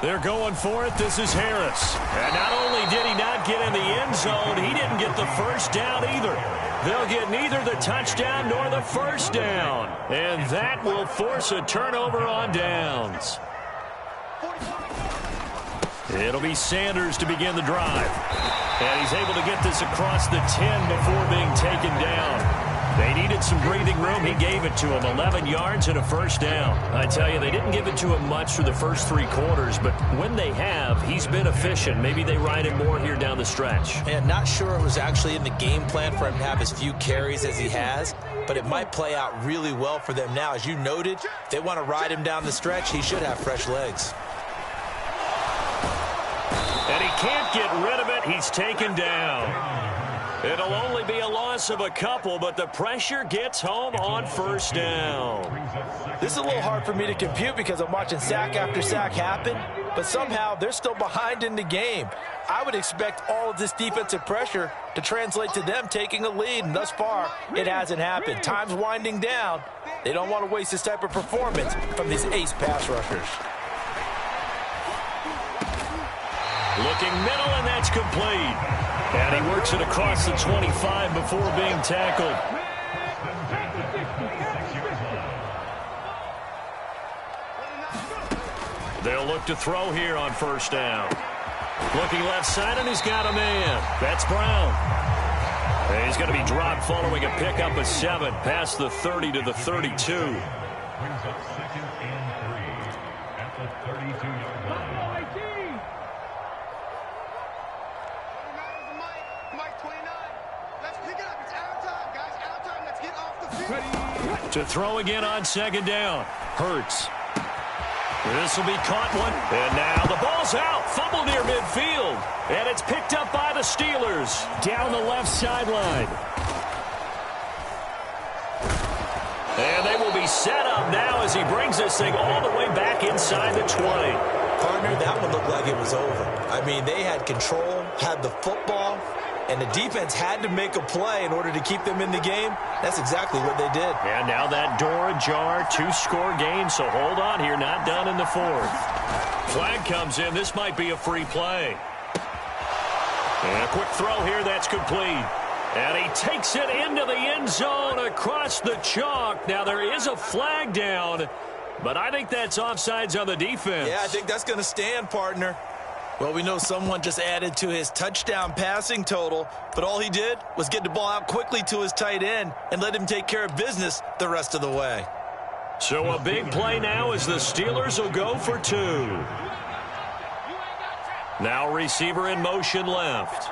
They're going for it. This is Harris. And not only did he not get in the end zone, he didn't get the first down either. They'll get neither the touchdown nor the first down. And that will force a turnover on downs. It'll be Sanders to begin the drive. And he's able to get this across the 10 before being taken down. They needed some breathing room. He gave it to him. 11 yards and a first down. I tell you, they didn't give it to him much for the first 3 quarters, but when they have, he's been efficient. Maybe they ride him more here down the stretch. And not sure it was actually in the game plan for him to have as few carries as he has, but it might play out really well for them now. As you noted, if they want to ride him down the stretch, he should have fresh legs. And he can't get rid of it. He's taken down. It'll only be a loss of a couple, but the pressure gets home on first down. This is a little hard for me to compute because I'm watching sack after sack happen, but somehow they're still behind in the game. I would expect all of this defensive pressure to translate to them taking a lead, and thus far, it hasn't happened. Time's winding down. They don't want to waste this type of performance from these ace pass rushers. Looking middle, and that's complete. And he works it across the 25 before being tackled. They'll look to throw here on first down. Looking left side, and he's got a man. That's Brown. And he's going to be dropped following a pickup of 7 past the 30 to the 32. Brings up 2nd and 3 at the 32-yard line. To throw again on 2nd down. Hurts. This will be caught one. And now the ball's out. Fumble near midfield. And it's picked up by the Steelers. Down the left sideline. And they will be set up now as he brings this thing all the way back inside the 20. Partner, that one looked like it was over. I mean, they had control, had the football, and the defense had to make a play in order to keep them in the game. That's exactly what they did. And now that door ajar, 2-score game, so hold on here, not done in the 4th. Flag comes in. This might be a free play. And a quick throw here, that's complete. And he takes it into the end zone across the chalk. Now there is a flag down, but I think that's offsides on the defense. Yeah, I think that's going to stand, partner. Well, we know someone just added to his touchdown passing total, but all he did was get the ball out quickly to his tight end and let him take care of business the rest of the way. So a big play now as the Steelers will go for 2. Now receiver in motion left.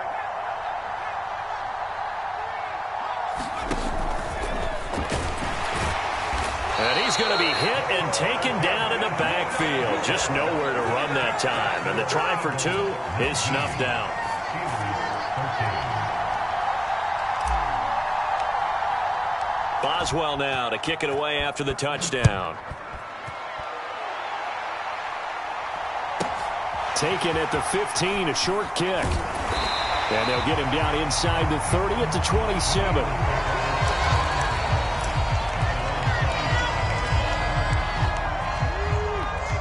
And he's going to be hit and taken down in the backfield. Just nowhere to run that time. And the try for 2 is snuffed out. Boswell now to kick it away after the touchdown. Taken at the 15, a short kick. And they'll get him down inside the 30 at the 27.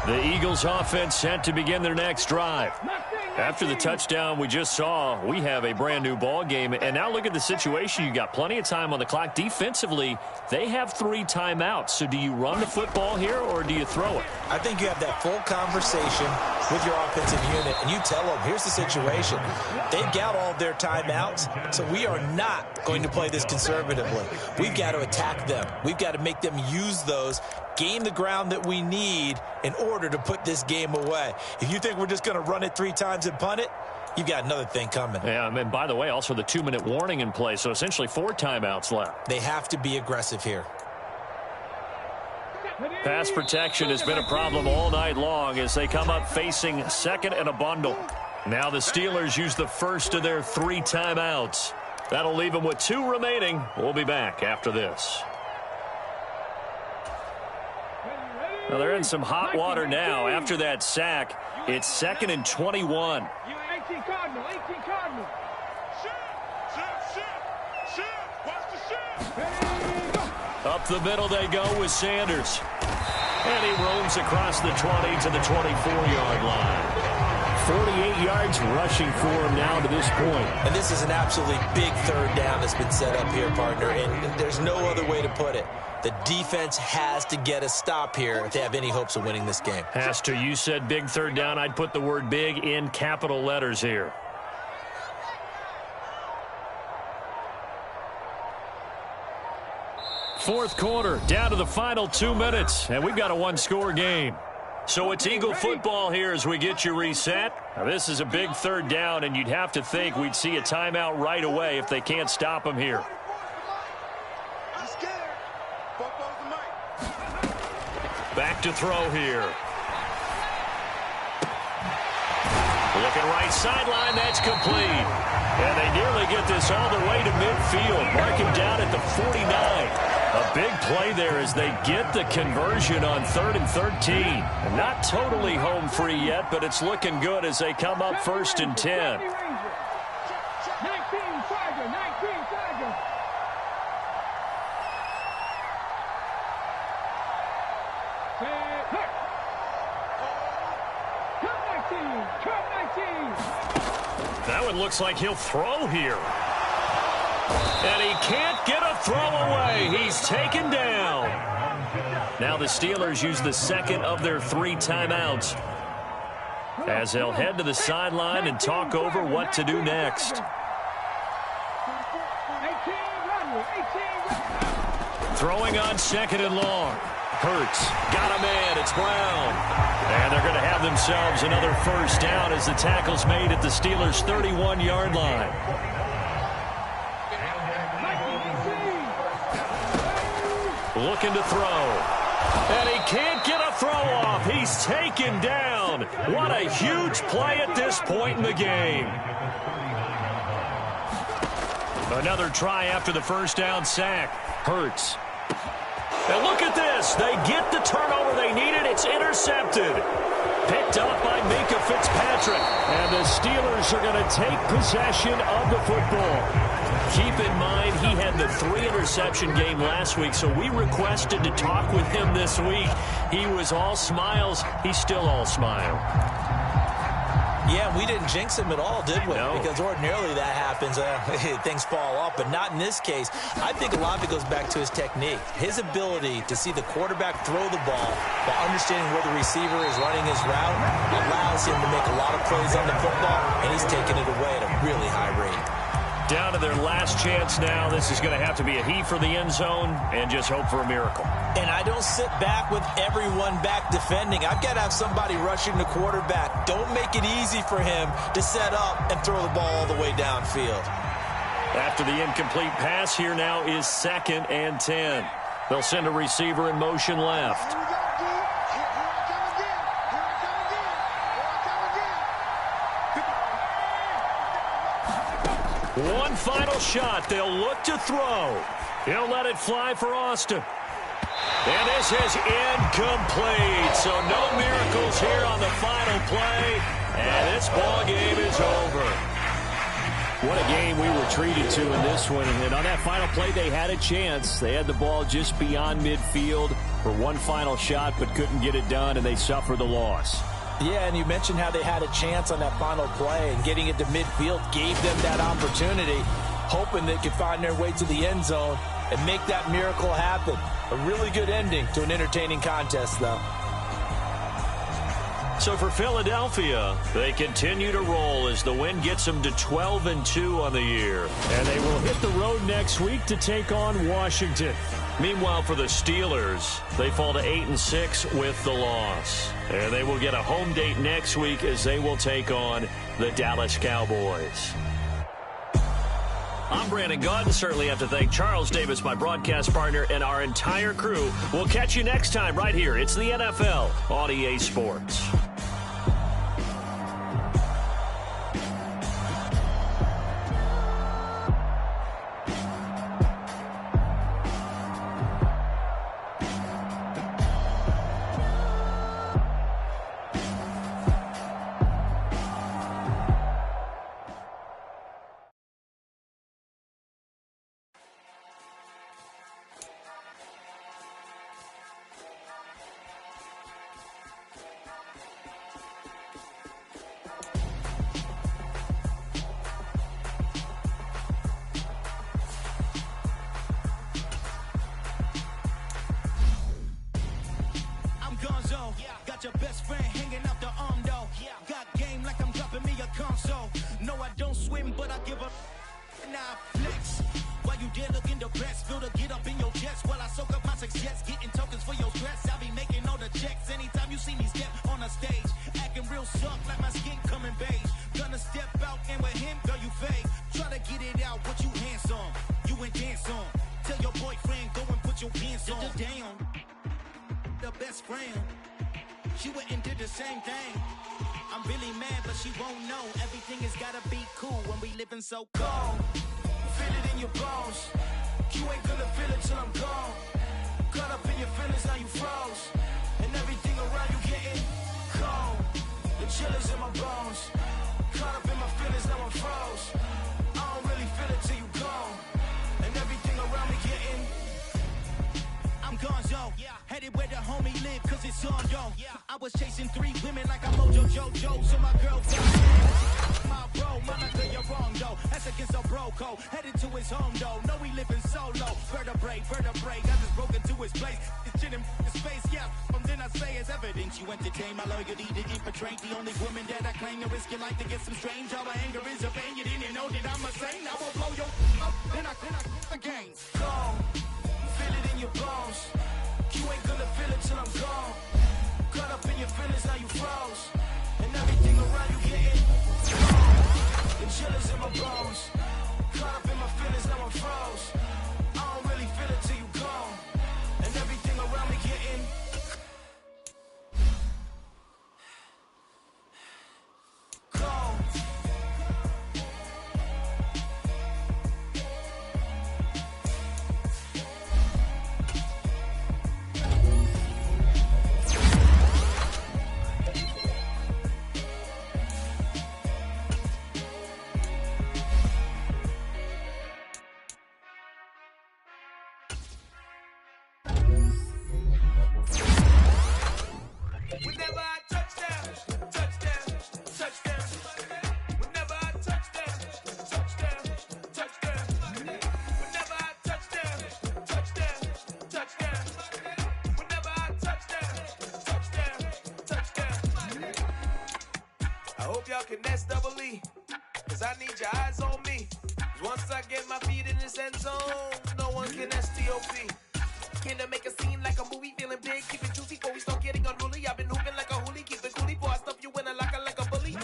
The Eagles offense set to begin their next drive. After the touchdown we just saw, we have a brand new ball game. And now look at the situation. You got plenty of time on the clock. Defensively, they have 3 timeouts. So do you run the football here or do you throw it? I think you have that full conversation with your offensive unit, and you tell them, here's the situation. They've got all of their timeouts, so we are not going to play this conservatively. We've got to attack them. We've got to make them use those, gain the ground that we need in order to put this game away. If you think we're just going to run it 3 times and punt it, you've got another thing coming. Yeah, and by the way, also the 2-minute warning in place, so essentially 4 timeouts left. They have to be aggressive here. Pass protection has been a problem all night long as they come up facing 2nd and a bundle. Now the Steelers use the first of their 3 timeouts. That'll leave them with 2 remaining. We'll be back after this. Well, they're in some hot water now. After that sack, it's 2nd and 21. 18 Cardinal, 18 Cardinal. Up the middle they go with Sanders. And he roams across the 20 to the 24-yard line. 48 yards rushing for him now to this point. And this is an absolutely big third down that's been set up here, partner. And there's no other way to put it. The defense has to get a stop here if they have any hopes of winning this game. Has to. You said big third down. I'd put the word big in capital letters here. Fourth quarter, down to the final 2 minutes, and we've got a one-score game. So it's Eagle football here as we get you reset. Now, this is a big third down, and you'd have to think we'd see a timeout right away if they can't stop them here. Back to throw here. Looking right sideline, that's complete. And they nearly get this all the way to midfield. Mark him down at the 49. A big play there as they get the conversion on 3rd and 13. Not totally home free yet, but it's looking good as they come up 1st and 10. 19 Tiger, 19 Tiger. That one looks like he'll throw here. And he can't get a throw away. He's taken down. Now the Steelers use the second of their 3 timeouts as they'll head to the sideline and talk over what to do next. Throwing on 2nd and long. Hurts. Got a man. It's Brown. And they're going to have themselves another first down as the tackle's made at the Steelers' 31-yard line. Looking to throw. And he can't get a throw off. He's taken down. What a huge play at this point in the game. Another try after the first down sack. Hurts. And look at this. They get the turnover they needed. It's intercepted. Picked up by Minkah Fitzpatrick. And the Steelers are going to take possession of the football. Keep in mind, he had the 3-interception game last week, so we requested to talk with him this week. He was all smiles. He's still all smile. Yeah, we didn't jinx him at all, did we? No. Because ordinarily that happens. Things fall off, but not in this case. I think a lot of it goes back to his technique. His ability to see the quarterback throw the ball while understanding where the receiver is running his route allows him to make a lot of plays on the football, and he's taking it away at a really high rate. Down to their last chance now. This is going to have to be a heave for the end zone and just hope for a miracle. And I don't sit back with everyone back defending. I've got to have somebody rushing the quarterback. Don't make it easy for him to set up and throw the ball all the way downfield. After the incomplete pass, here now is 2nd and 10. They'll send a receiver in motion left. One final shot. They'll look to throw. He'll let it fly for Austin. And this is incomplete. So no miracles here on the final play. And this ball game is over. What a game we were treated to in this one. And on that final play, they had a chance. They had the ball just beyond midfield for one final shot, but couldn't get it done, and they suffered the loss. Yeah, and you mentioned how they had a chance on that final play, and getting it to midfield gave them that opportunity, hoping they could find their way to the end zone and make that miracle happen. A really good ending to an entertaining contest, though. So for Philadelphia, they continue to roll as the win gets them to 12-2 on the year. And they will hit the road next week to take on Washington. Meanwhile, for the Steelers, they fall to 8-6 with the loss. And they will get a home date next week as they will take on the Dallas Cowboys. I'm Brandon Gaudin. Certainly have to thank Charles Davis, my broadcast partner, and our entire crew. We'll catch you next time right here. It's the NFL on EA Sports. put your hands on. Down, the best friend. She went and did the same thing. I'm really mad, but she won't know. Everything has gotta be cool when we living so cold. Feel it in your bones. You ain't gonna feel it till I'm gone. Caught up in your feelings, now you froze. And everything around you getting cold. The chill is in my bones. Caught up in my feelings, now I'm froze. I don't really feel it till you gone. And everything around me getting I'm gonzo, headed where the homie live, cause it's on, yo. I was chasing 3 women like I'm Mojo Jojo, so my girl got my bro, Monica, you're wrong, though. That's against a bro code, headed to his home, though. No, we living solo, vertebrae, I just broke into his place. It's chin in his face, yeah. Then I say it's evidence you entertain my loyalty to infiltrate. The only woman that I claim to risk your life to get some strange. All my anger is a pain, you didn't know that I'm a saint. I will blow your up, then I again. Go. Feel it in your bones. You ain't gonna feel it till I'm gone. Caught up in your feelings, now you froze. And everything around you getting cold. The chill is in my bones. Caught up in my feelings, now I'm froze. I don't really feel it till you gone. And everything around me getting cold. Whenever I touch down, touchdown, touchdown. Whenever I touch down, touchdown, touchdown. Whenever I touch down, touchdown, touchdown. Whenever I touch down, touchdown. I hope y'all can nest double E, cause I need your eyes on me. Once I get my feet in this end zone, no one can STOP. Can to make a scene like a movie, feeling big, keep it juicy before we start getting unruly. I've been hooping like a hoolie, keep it coolie before I stuff you in a locker like a bully.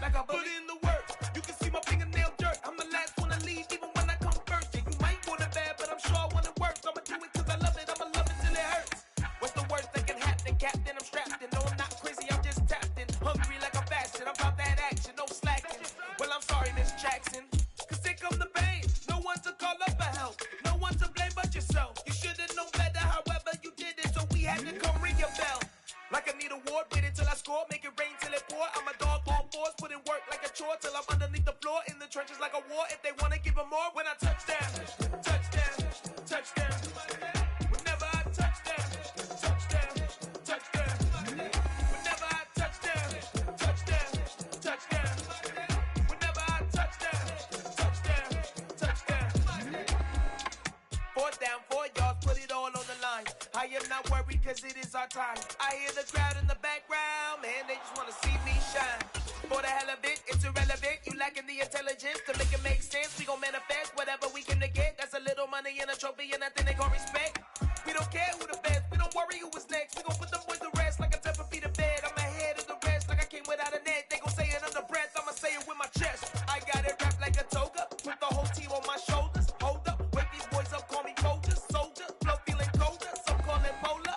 Like a bully. Put in the work, you can see my fingernail dirt. I'm the last one to leave, even when I come first. Yeah, you might want it bad, but I'm sure I want it worse. I'ma do it cause I love it, I'ma love it till it hurts. What's the worst that can happen, Captain? I'm strapped in, no I'm not crazy, I'm just tapped in. Hungry like I'm fasting, I'm about that action, no slacking. Well, I'm sorry, Miss Jackson, cause here come the pain. No one to call up for help, no one to blame but yourself. You should've known better, however you did it, so we had to come ring your bell. Like I need a ward, wait until I score, make it rain till it pour. I'm a dog on force, put in work like a chore till I'm underneath the floor, in the trenches like a war. If they wanna give them more, when I touch down, touchdown, touchdown. Whenever I touch down, touchdown, touchdown. Whenever I touch down, touchdown, touchdown. Whenever I touch down, touchdown, touchdown. 4th down, 4 yards, put it all on the line. I am not worried cause it is our time. I hear the crowd in the background, man, they just wanna see me shine. For the hell of it, it's irrelevant. You lacking the intelligence to make it make sense. We gon' manifest whatever we can to get. That's a little money and a trophy and nothing they gon' respect. We don't care who the best, we don't worry who was next. We gon' put them boys to rest like a Tempur-Pedic bed. I'm ahead of the rest like I came without a net. They gon' say it under breath, I'ma say it with my chest. I got it wrapped like a toga, put the whole team on my shoulders. Hold up, wake these boys up, call me Folger, soldier. Flow feeling colder, some call it polar.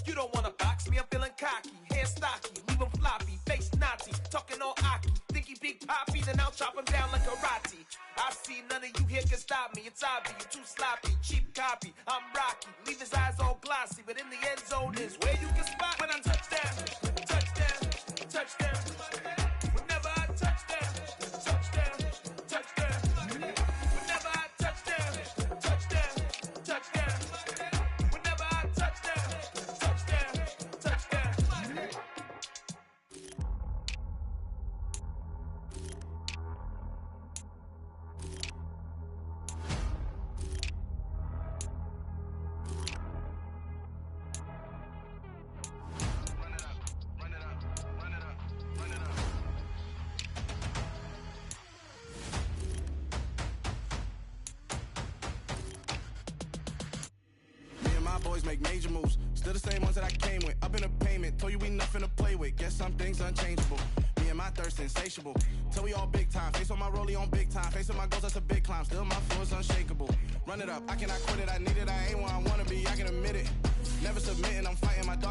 You don't wanna box me, I'm feeling cocky. Hair stocky, leave him floppy, face naughty. Talking all aki, think he big poppy, then I'll chop him down like karate. I see none of you here can stop me. It's obvious, you too sloppy, cheap copy. I'm Rocky, leave his eyes all glossy, but in the end zone is where you can spot when I touch down, touchdown, touchdown. Whenever I touch down, touchdown, touchdown. Whenever I touch down, touchdown, touchdown. Whenever I touch down, touchdown, touchdown. Boys make major moves, still the same ones that I came with. Up in a payment, told you we nothing to play with. Guess some things unchangeable. Me and my thirst insatiable. Till we all big time. Face on my rollie on big time. Face on my goals, that's a big climb. Still my flow is unshakable. Run it up, I cannot quit it. I need it, I ain't where I wanna be. I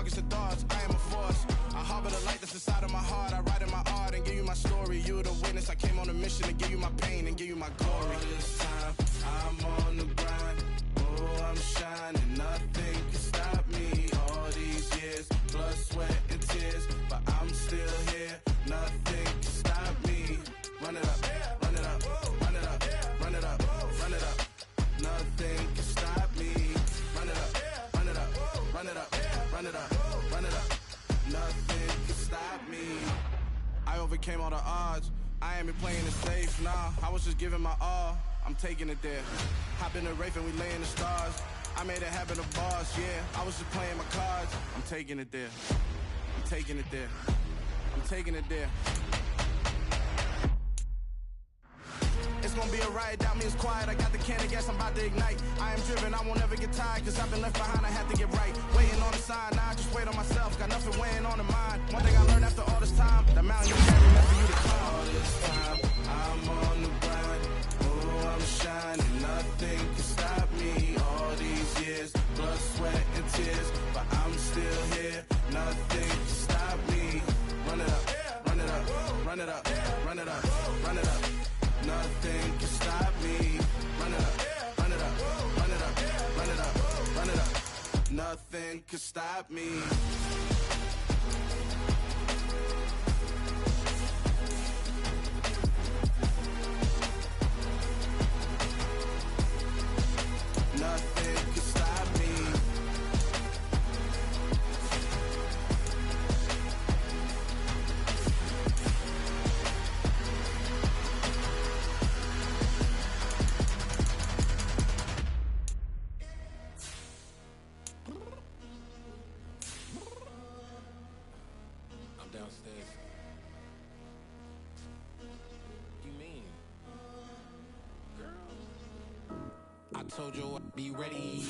focus and thoughts. I am a force. I harbor the light that's inside of my heart. I write in my art and give you my story. You're the witness. I came on a mission to give you my pain and give you my glory. All this time, I'm on the grind. Oh, I'm shining. Nothing can stop me. All these years, blood, sweat, and tears. But I'm still here. Nothing can stop me. Run it up, run it up, run it up, run it up, run it up. Nothing can stop me. Run it up, run it up, run it up, run it up, run it up. Nothing can stop me. I overcame all the odds. I ain't been playing it safe, nah. I was just giving my all. I'm taking it there. Hop in the Wraith and we lay in the stars. I made it happen to bars, yeah. I was just playing my cards. I'm taking it there. I'm taking it there. I'm taking it there. It's gonna be a riot, doubt me, it's quiet. I got the can of gas, I'm about to ignite. I am driven, I won't ever get tired, cause I've been left behind, I have to get right. Waiting on the sign, now I just wait on myself, got nothing weighing on the mind. One thing I learned after all this time, the mountain you carry meant for you to climb. All this time, I'm on the grind, oh, I'm shining, nothing can stop me. All these years, blood, sweat, and tears, but I'm still here, nothing can stop me. Run it up, run it up, run it up, run it up, run it up. Nothing can stop me. Run it up, run it up, run it up, run it up, run it up. Nothing can stop me. Nothing can stop me. Downstairs. You mean? Girl, I told you I'd be ready.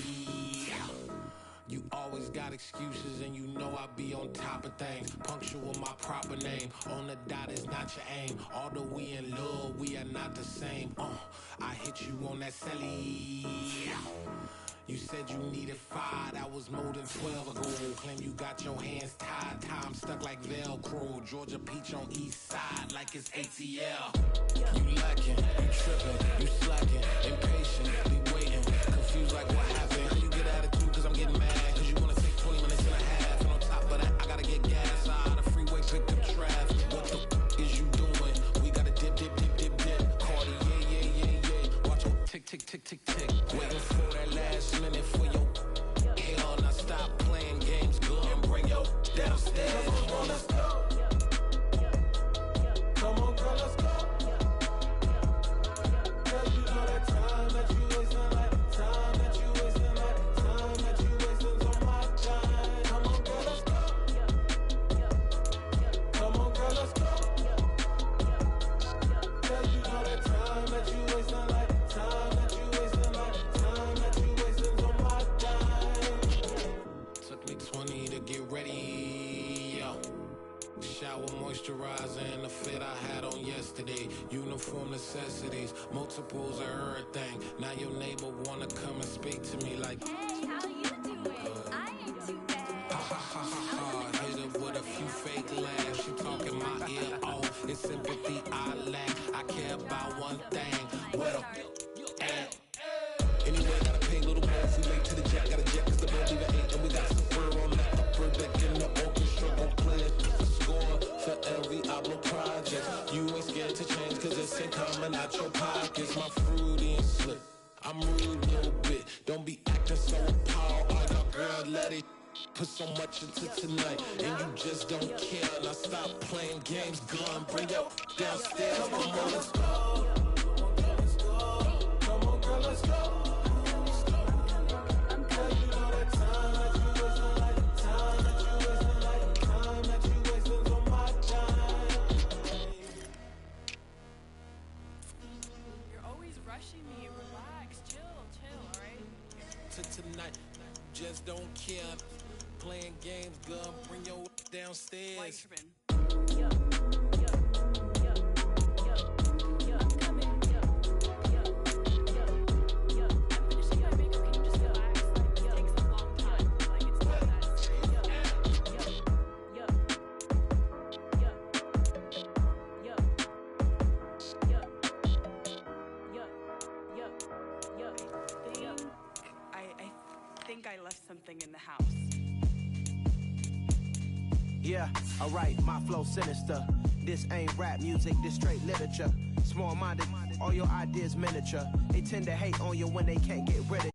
You always got excuses and you know I be on top of things. Punctual my proper name. On the dot is not your aim. Although we in love, we are not the same. I hit you on that celly. You said you needed 5, that was more than 12 ago. Claim you got your hands tied, time stuck like Velcro. Georgia Peach on east side like it's ATL. You lacking, you tripping, you slacking, impatient, be waiting, confused like what happened. You get attitude cause I'm getting mad, cause you wanna take 20 minutes and a half. And on top of that, I gotta get gas out of the freeway, pick up traffic. What the is you doing? We gotta dip, dip, dip, dip, dip. Cardi, yeah. Watch your tick, tick, tick, tick, tick. Waiting for that last minute for your hell. Now stop playing games, go and bring your downstairs. Come on, let's go. Come on, girl, let's go. Cause you know that time that you wasting, like time that you wasting, like time that you wasting's on my time. Come on, girl, let's go. Come on, girl, let's go. Cause you know that time that you wasting, like time that you wasting, like time that you wasting's on my time. Took me 20 to get ready, yo. Shower, moisturizer, and the fit I had on yesterday. Uniform necessities, multiples of everything. Now your neighbor wanna come and speak to me like, hey, how you doing? I ain't too bad. ha ha ha ha ha. Hit her with a few fake laughs. She talking my ear off. It's sympathy I lack. I care about one thing. Well, and anyway, gotta pay a little more if we late to the jet. Got a jet cause the boat leave at 8. And we got some fur on the upper deck in the orchestra. Gon' play a score for every album project. You ain't scared to change cause it's ain't coming out your pockets. My fruity and slip. I'm rude a little bit. Don't be acting so appalled. I got girl, let it put so much into tonight. And you just don't care. Now stop playing games. Gun, bring your downstairs. Come on, let's go. Come on, girl, let's go. Tonight, just don't care. Playing games, gun, bring your downstairs. think I left something in the house. Yeah, alright, my flow sinister. This ain't rap music, this straight literature. Small-minded, all your ideas miniature. They tend to hate on you when they can't get rid of